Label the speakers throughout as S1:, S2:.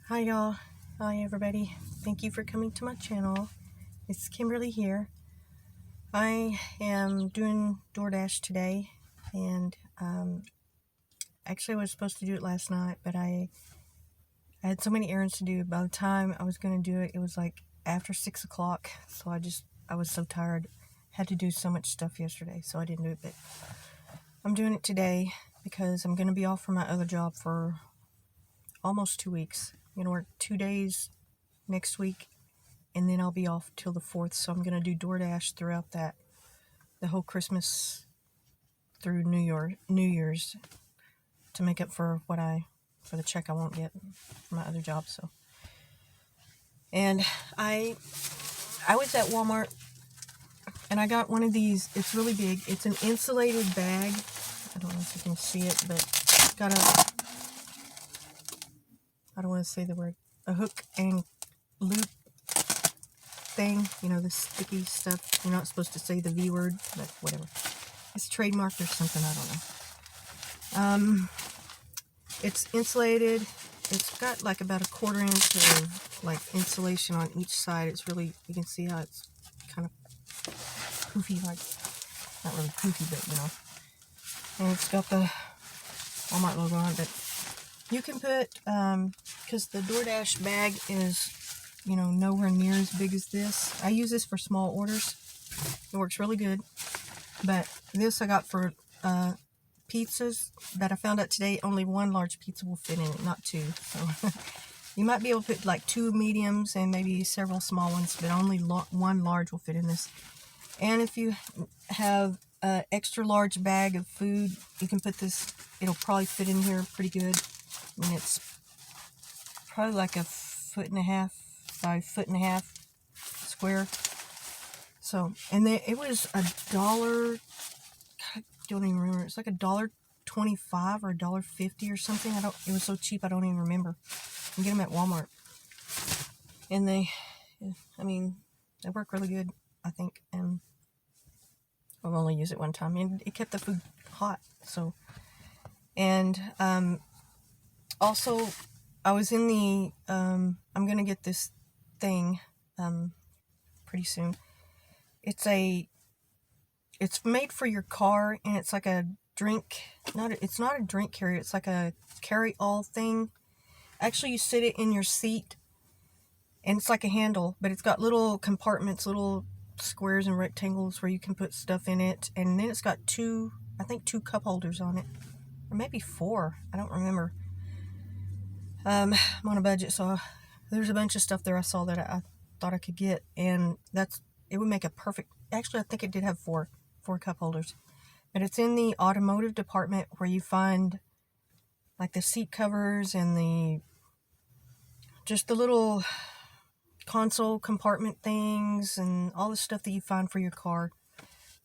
S1: Hi y'all. Hi everybody. Thank you for coming to my channel. It's Kimberly here. I am doing DoorDash today, and actually I was supposed to do it last night, but I had so many errands to do. By the time I was going to do it, it was like after 6 o'clock, so I was so tired. Had to do so much stuff yesterday, so I didn't do it, but I'm doing it today because I'm going to be off from my other job for almost 2 weeks. I'm going to work 2 days next week, and then I'll be off till the 4th, so I'm going to do DoorDash throughout the whole Christmas through New Year's to make up for the check I won't get from my other job. So, and I was at Walmart, and I got one of these. It's really big. It's an insulated bag. I don't know if you can see it, but it's got I don't want to say the word, a hook and loop thing, the sticky stuff. You're not supposed to say the V word, but whatever. It's trademarked or something, I don't know. It's insulated. It's got like about a 1/4 inch of like insulation on each side. It's really, you can see how it's kind of poofy, like, not really poofy, but and it's got the Walmart logo on it. But you can put, because the DoorDash bag is, nowhere near as big as this. I use this for small orders. It works really good. But this I got for pizzas that I found out today. Only one large pizza will fit in it, not two. So you might be able to put like 2 mediums and maybe several small ones, but only one large will fit in this. And if you have an extra large bag of food, you can put this. It'll probably fit in here pretty good. I mean, it's probably like 1.5 feet by 1.5 feet square. So, and it was $1. I don't even remember. It's like $1.25 or $1.50 or something. It was so cheap I don't even remember. You can get them at Walmart, and they work really good, I think. And I've only used it one time, and it kept the food hot. So, and also, I was in the I'm gonna get this thing pretty soon. It's made for your car, and it's like a drink. It's not a drink carrier. It's like a carry-all thing. Actually, you sit it in your seat, and it's like a handle, but it's got little compartments, little squares and rectangles where you can put stuff in it. And then it's got two cup holders on it, or maybe 4. I don't remember. I'm on a budget, so there's a bunch of stuff there I saw that I thought I could get, and it would make a perfect. Actually, I think it did have 4 cup holders, but it's in the automotive department where you find like the seat covers and just the little console compartment things and all the stuff that you find for your car.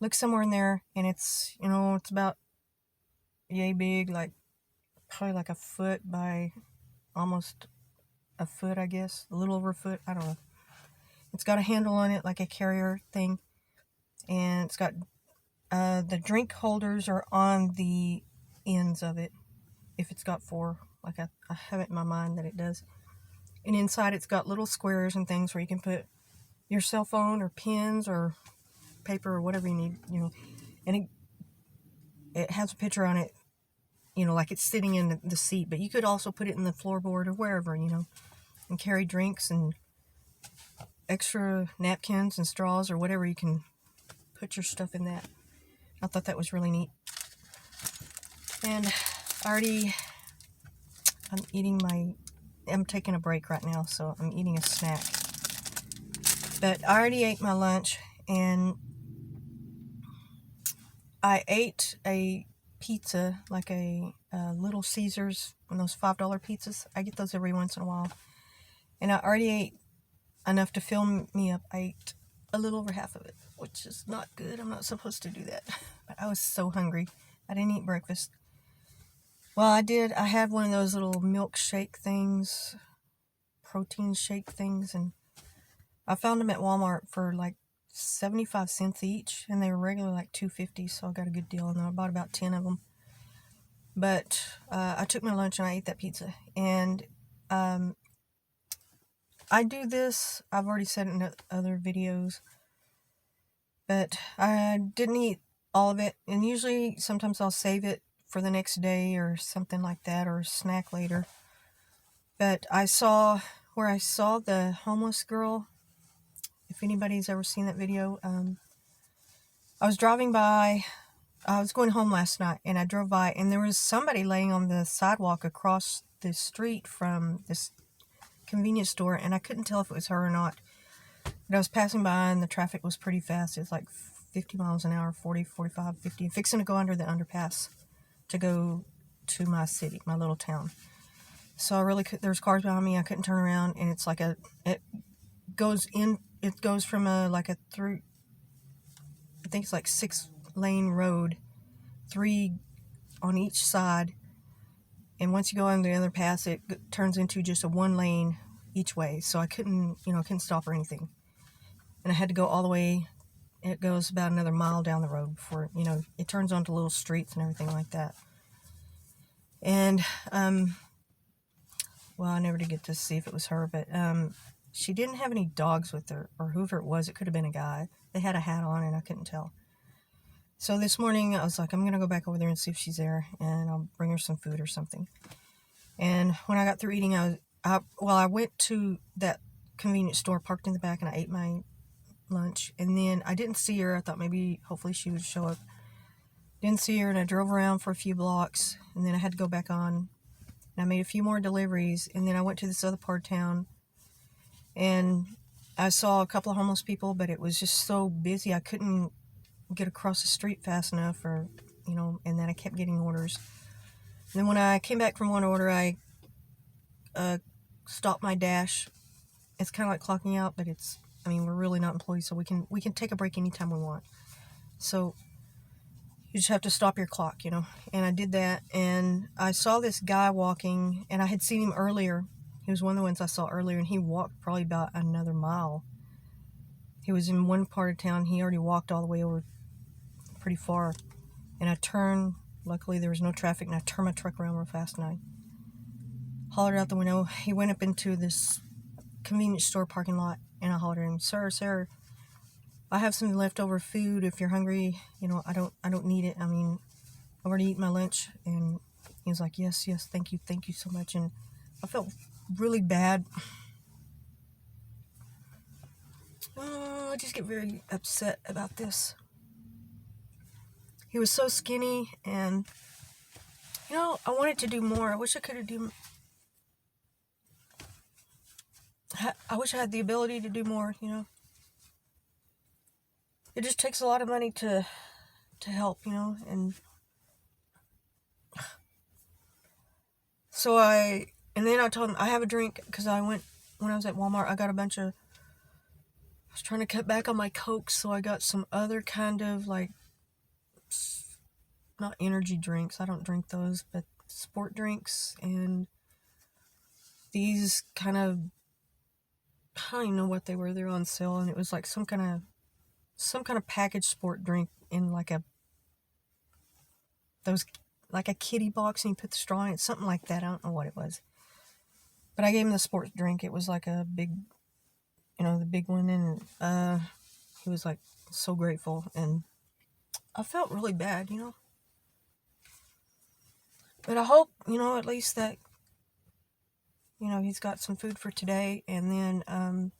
S1: Look somewhere in there, and it's about yay big, like probably like 1 foot by almost a foot, I guess, a little over a foot. I don't know. It's got a handle on it like a carrier thing, and it's got the drink holders are on the ends of it. If it's got 4, like I have it in my mind that it does. And inside it's got little squares and things where you can put your cell phone or pens or paper or whatever you need, And it has a picture on it, like it's sitting in the seat. But you could also put it in the floorboard or wherever, and carry drinks and extra napkins and straws or whatever. You can put your stuff in that. I thought that was really neat. And I'm taking a break right now, so I'm eating a snack. But I already ate my lunch, and I ate a pizza, like a Little Caesars, and those $5 pizzas. I get those every once in a while. And I already ate enough to fill me up. I ate a little over half of it, which is not good. I'm not supposed to do that. But I was so hungry. I didn't eat breakfast. Well, I did. I had one of those little milkshake things, protein shake things, and I found them at Walmart for like 75 cents each, and they were regularly like $2.50, so I got a good deal on them. I bought about 10 of them. But I took my lunch and I ate that pizza, and I do this, I've already said it in other videos, but I didn't eat all of it, and usually sometimes I'll save it for the next day or something like that, or snack later. But I saw where I saw the homeless girl, if anybody's ever seen that video. I was driving by, I was going home last night, and I drove by, and there was somebody laying on the sidewalk across the street from this convenience store, and I couldn't tell if it was her or not. But I was passing by, and the traffic was pretty fast. It was like 50 miles an hour, 40, 45, 50, fixing to go under the underpass to go to my city, my little town. So I really could, there's cars behind me, I couldn't turn around, and it's like it goes from I think it's like 6-lane road, 3 on each side, and once you go on the other pass, it turns into just a 1 lane each way. So I couldn't stop or anything, and I had to go all the way. It goes about another mile down the road before it turns onto little streets and everything like that. And well, I never did get to see if it was her, but she didn't have any dogs with her, or whoever it was. It could have been a guy. They had a hat on, and I couldn't tell. So this morning, I was like, I'm going to go back over there and see if she's there, and I'll bring her some food or something. And when I got through eating, I went to that convenience store, parked in the back, and I ate my lunch. And then I didn't see her. I thought hopefully she would show up. Didn't see her, and I drove around for a few blocks, and then I had to go back on. And I made a few more deliveries, and then I went to this other part of town, and I saw a couple of homeless people, but it was just so busy I couldn't get across the street fast enough, and then I kept getting orders. And then when I came back from one order, I stopped my dash. It's kind of like clocking out, but we're really not employees, so we can take a break anytime we want. So you just have to stop your clock, and I did that, and I saw this guy walking, and I had seen him earlier. He was one of the ones I saw earlier, and he walked probably about another mile. He was in one part of town. He already walked all the way over pretty far, and I turned. Luckily, there was no traffic, and I turned my truck around real fast, and I hollered out the window. He went up into this convenience store parking lot, and I hollered at him, Sir, I have some leftover food. If you're hungry, I don't need it. I've already eaten my lunch. And he was like, yes, thank you so much. And I felt really bad. I just get very upset about this. He was so skinny, and I wanted to do more. I wish I could have done. I wish I had the ability to do more. It just takes a lot of money to help, and so and then I told him I have a drink, because when I was at Walmart, I was trying to cut back on my Cokes, so I got some other kind of not energy drinks, I don't drink those, but sport drinks, and these kind of, I don't even know what they were. They're on sale, and it was like some kind of packaged sport drink in like a kitty box, and you put the straw in it, something like that. I don't know what it was, but I gave him the sports drink. It was like a big, the big one, and he was like so grateful, and I felt really bad, but I hope, at least that, he's got some food for today, and then I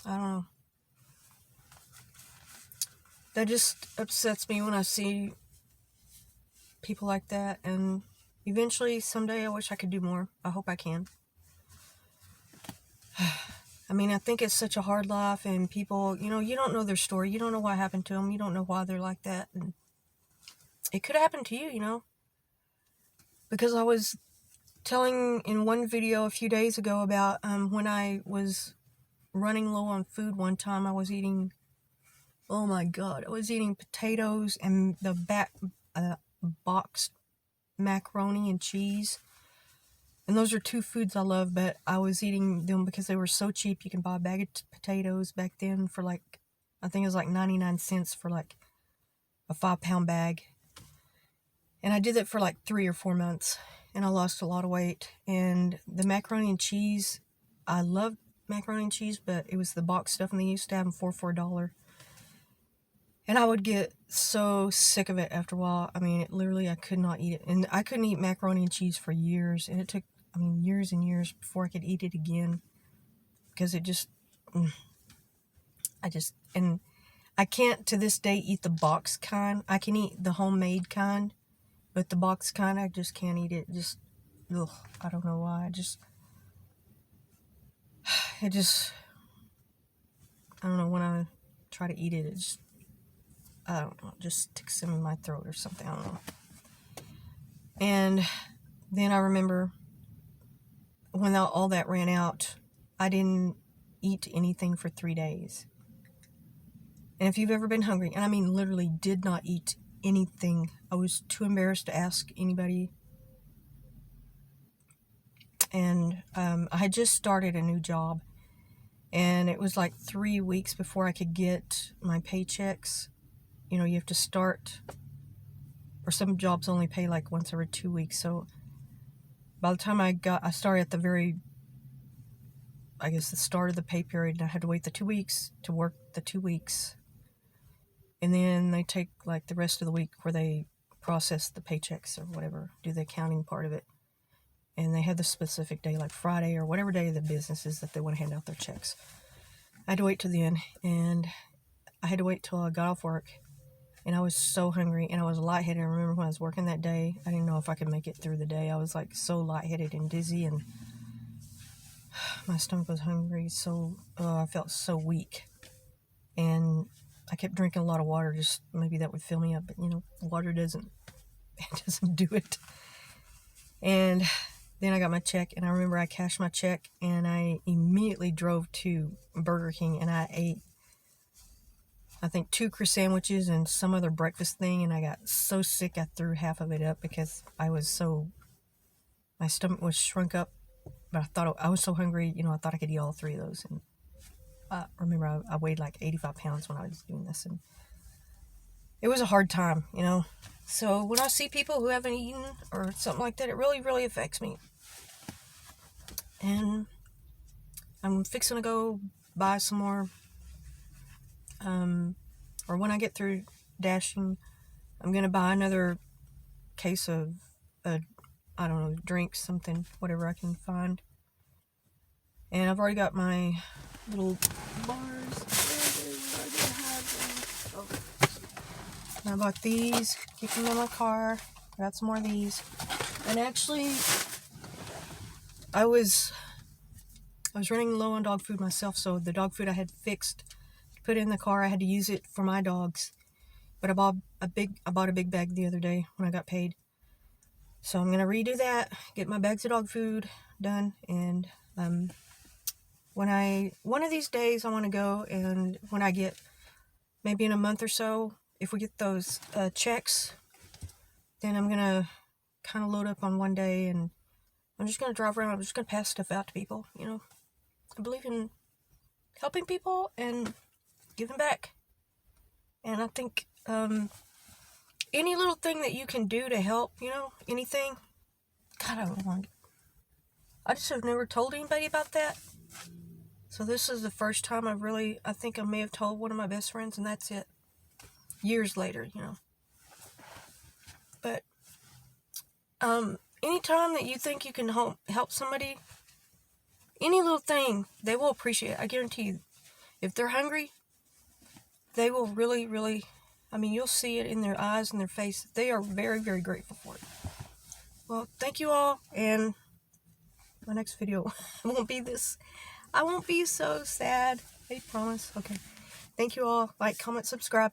S1: don't know. That just upsets me when I see people like that, and eventually, someday, I wish I could do more. I hope I can. I think it's such a hard life, and people, you don't know their story. You don't know what happened to them. You don't know why they're like that, and it could happen to you, because I was telling in one video a few days ago about when I was running low on food one time. I was eating, oh my God, I was eating potatoes and the boxed macaroni and cheese. And those are 2 foods I love, but I was eating them because they were so cheap. You can buy a bag of potatoes back then for I think it was 99 cents for a 5-pound bag. And I did that for 3 or 4 months. and I lost a lot of weight. And the macaroni and cheese, I love macaroni and cheese, but it was the box stuff, and they used to have them for $1. And I would get so sick of it after a while. I mean, it literally, I could not eat it. And I couldn't eat macaroni and cheese for years. And it took, I mean, years and years before I could eat it again. Because it just, and I can't to this day eat the box kind. I can eat the homemade kind. But the box kind, I just can't eat it. Just, ugh, I don't know why. I don't know, when I try to eat it, it just, I don't know, it just sticks in my throat or something, I don't know. And then I remember when all that ran out, I didn't eat anything for 3 days. And if you've ever been hungry, and I mean literally did not eat anything, I was too embarrassed to ask anybody. And I had just started a new job, and it was like 3 weeks before I could get my paychecks. You know, you have to start, or some jobs only pay like once every 2 weeks. So by the time I started at the very, I guess, the start of the pay period, and I had to wait the 2 weeks to work the 2 weeks. And then they take like the rest of the week where they process the paychecks or whatever, do the accounting part of it. And they had the specific day, like Friday or whatever day of the business is that they want to hand out their checks. I had to wait till then, and I had to wait till I got off work. And I was so hungry, and I was lightheaded. I remember when I was working that day, I didn't know if I could make it through the day. I was like so lightheaded and dizzy, and my stomach was hungry, so I felt so weak. And I kept drinking a lot of water, just maybe that would fill me up, but you know, water doesn't do it. And then I got my check, and I remember I cashed my check, and I immediately drove to Burger King, and I ate, I think, 2 croissant sandwiches and some other breakfast thing, and I got so sick I threw half of it up because my stomach was shrunk up, but I thought I was so hungry, you know, I thought I could eat all 3 of those. And I remember I weighed like 85 pounds when I was doing this, and it was a hard time, you know. So when I see people who haven't eaten or something like that, it really, really affects me. And I'm fixing to go buy some more, or when I get through dashing, I'm going to buy another case of, I don't know, drinks, something, whatever I can find. And I've already got my little bars. I bought these, keep them in my car. Got some more of these. And actually, I was running low on dog food myself, so the dog food I had fixed, put in the car, I had to use it for my dogs. But I bought a big bag the other day when I got paid. So I'm gonna redo that, get my bags of dog food done, and one of these days I want to go, and when I get, maybe in a month or so, if we get those checks, then I'm gonna kind of load up on one day, and I'm just gonna drive around. I'm just gonna pass stuff out to people. You know, I believe in helping people and giving back, and I think any little thing that you can do to help, you know, anything. God, I just have never told anybody about that. So this is the first time I think I may have told one of my best friends, and that's it. Years later, you know. But anytime that you think you can help somebody, any little thing, they will appreciate it. I guarantee you. If they're hungry, they will really, really, I mean, you'll see it in their eyes and their face. They are very, very grateful for it. Well, thank you all, and my next video won't be this. I won't be so sad. I promise. Okay. Thank you all. Like, comment, subscribe.